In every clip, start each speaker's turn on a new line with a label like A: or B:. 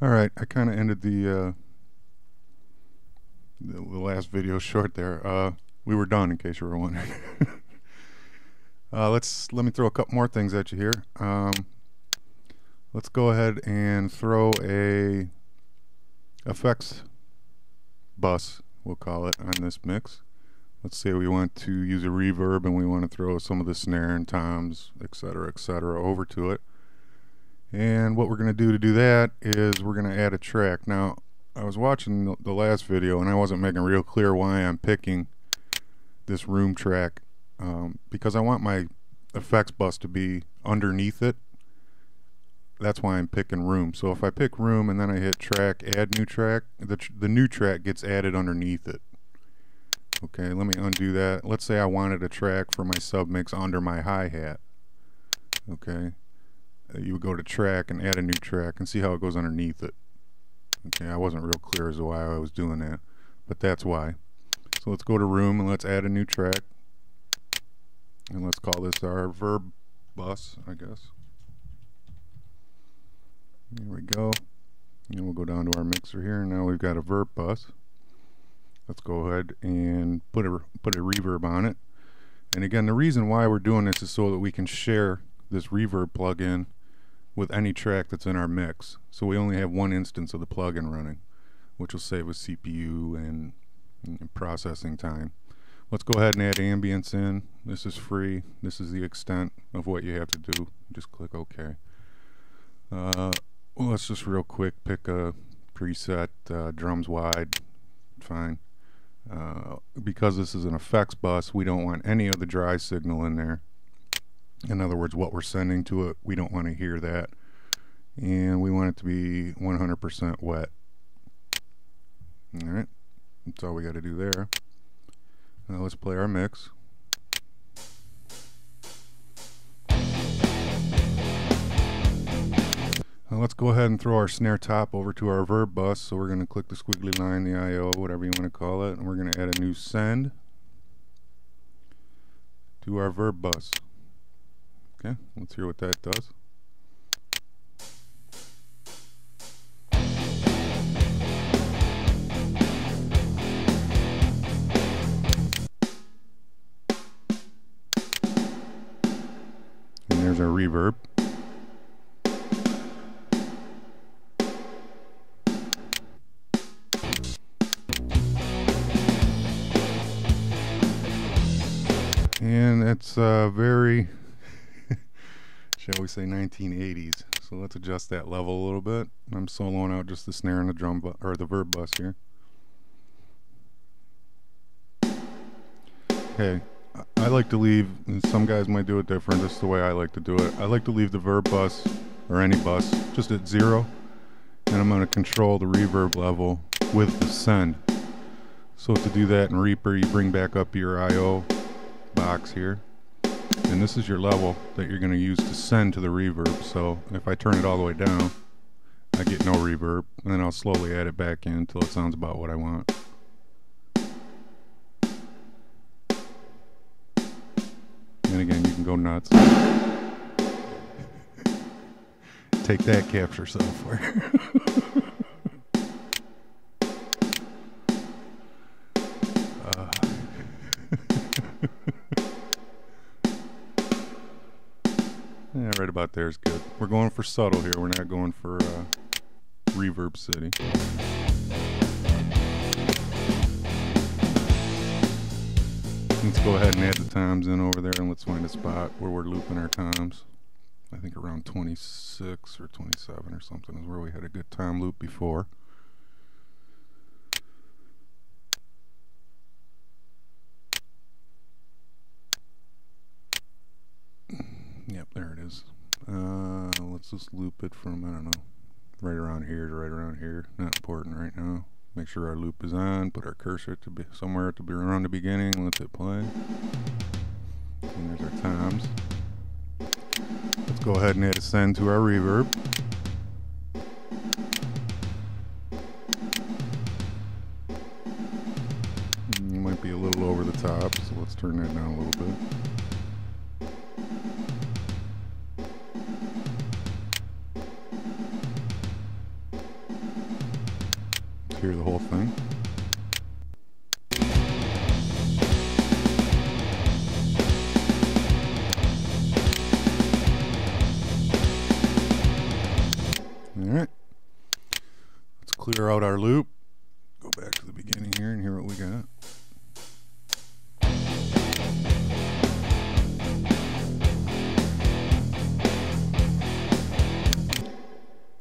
A: Alright, I kind of ended the last video short there. We were done, in case you were wondering. Let me throw a couple more things at you here. Let's go ahead and throw a effects bus, we'll call it, on this mix. Let's say we want to use a reverb and we want to throw some of the snare and toms, etc., over to it. And what we're going to do that is we're going to add a track. Now, I was watching the last video and I wasn't making real clear why I'm picking this room track, because I want my effects bus to be underneath it. That's why I'm picking room. So if I pick room and then I hit track, add new track, the new track gets added underneath it. Okay, let me undo that. Let's say I wanted a track for my submix under my hi-hat. Okay, you would go to track and add a new track and see how it goes underneath it. Okay, I wasn't real clear as to why I was doing that, but that's why. So let's go to room and let's add a new track. And let's call this our verb bus, I guess. There we go. And we'll go down to our mixer here, and now we've got a verb bus. Let's go ahead and put a reverb on it. And again, the reason why we're doing this is so that we can share this reverb plugin with any track that's in our mix. So we only have one instance of the plugin running, which will save us CPU and processing time. Let's go ahead and add ambience in. This is free. This is the extent of what you have to do. Just click OK. Well, let's just real quick pick a preset, drums wide, fine. Because this is an effects bus, we don't want any of the dry signal in there. In other words, what we're sending to it, we don't want to hear that. And we want it to be 100% wet. Alright, that's all we got to do there. Now let's play our mix. Now let's go ahead and throw our snare top over to our verb bus. So we're going to click the squiggly line, the IO, whatever you want to call it, and we're going to add a new send to our verb bus. Okay, let's hear what that does. And there's our reverb. And it's very, shall we say, 1980s. So let's adjust that level a little bit. I'm soloing out just the snare and the drum or the verb bus here. Okay, I like to leave, and some guys might do it different. This is the way I like to do it. I like to leave the verb bus or any bus just at 0, and I'm going to control the reverb level with the send. So to do that in Reaper, you bring back up your IO box here, and this is your level that you're going to use to send to the reverb. So if I turn it all the way down, I get no reverb, and then I'll slowly add it back in until it sounds about what I want. And again, you can go nuts. Take that, capture software. Yeah, right about there is good. We're going for subtle here. We're not going for reverb city. Let's go ahead and add the toms in over there, and let's find a spot where we're looping our toms. I think around 26 or 27 or something is where we had a good tom loop before. Yep, there it is. Let's just loop it from, I don't know, right around here to right around here. Not important right now. Make sure our loop is on. Put our cursor to be somewhere to be around the beginning. Let's hit play. And there's our toms. Let's go ahead and add a send to our reverb. It might be a little over the top, so let's turn that down a little bit. hear the whole thing. Alright, let's clear out our loop, go back to the beginning here and hear what we got.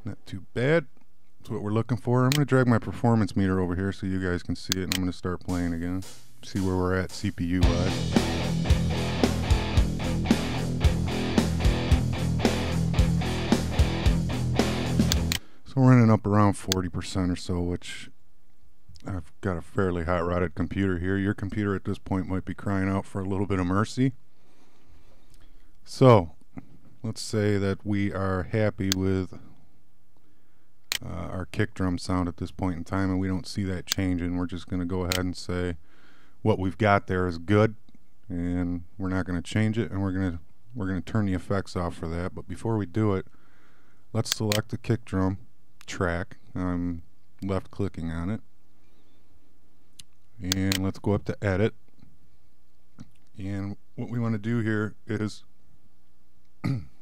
A: Not too bad. That's what we're looking for. I'm going to drag my performance meter over here so you guys can see it, and I'm going to start playing again. See where we're at CPU wise. So we're running up around 40% or so, which I've got a fairly hot rodded computer here. Your computer at this point might be crying out for a little bit of mercy. So let's say that we are happy with our kick drum sound at this point in time, and we don't see that changing. We're just going to go ahead and say what we've got there is good, and we're not going to change it, and we're going to turn the effects off for that. But before we do it, let's select the kick drum track. I'm left clicking on it, and let's go up to edit, and what we want to do here is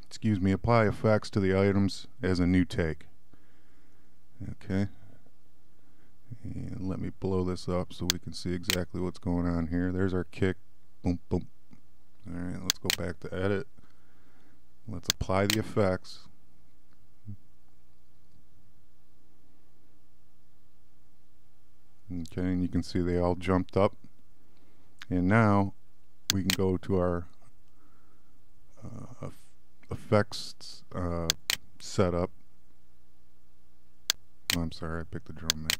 A: excuse me, apply effects to the items as a new take. Okay, and let me blow this up so we can see exactly what's going on here. There's our kick. Boom, boom. Alright, let's go back to edit. Let's apply the effects. Okay, and you can see they all jumped up. And now we can go to our effects setup. Oh, I'm sorry, I picked the drum mix.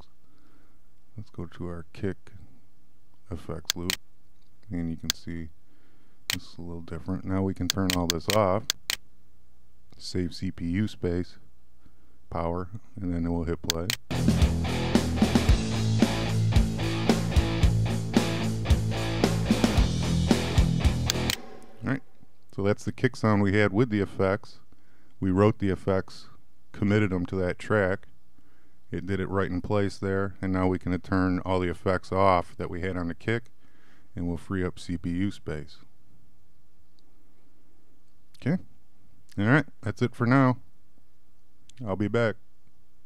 A: Let's go to our kick effects loop, and you can see this is a little different. Now we can turn all this off, save CPU space, power, and then we'll hit play. Alright, so that's the kick sound we had with the effects. We wrote the effects, committed them to that track. It did it right in place there, and now we can turn all the effects off that we had on the kick, and we'll free up CPU space. Okay, alright, that's it for now. I'll be back.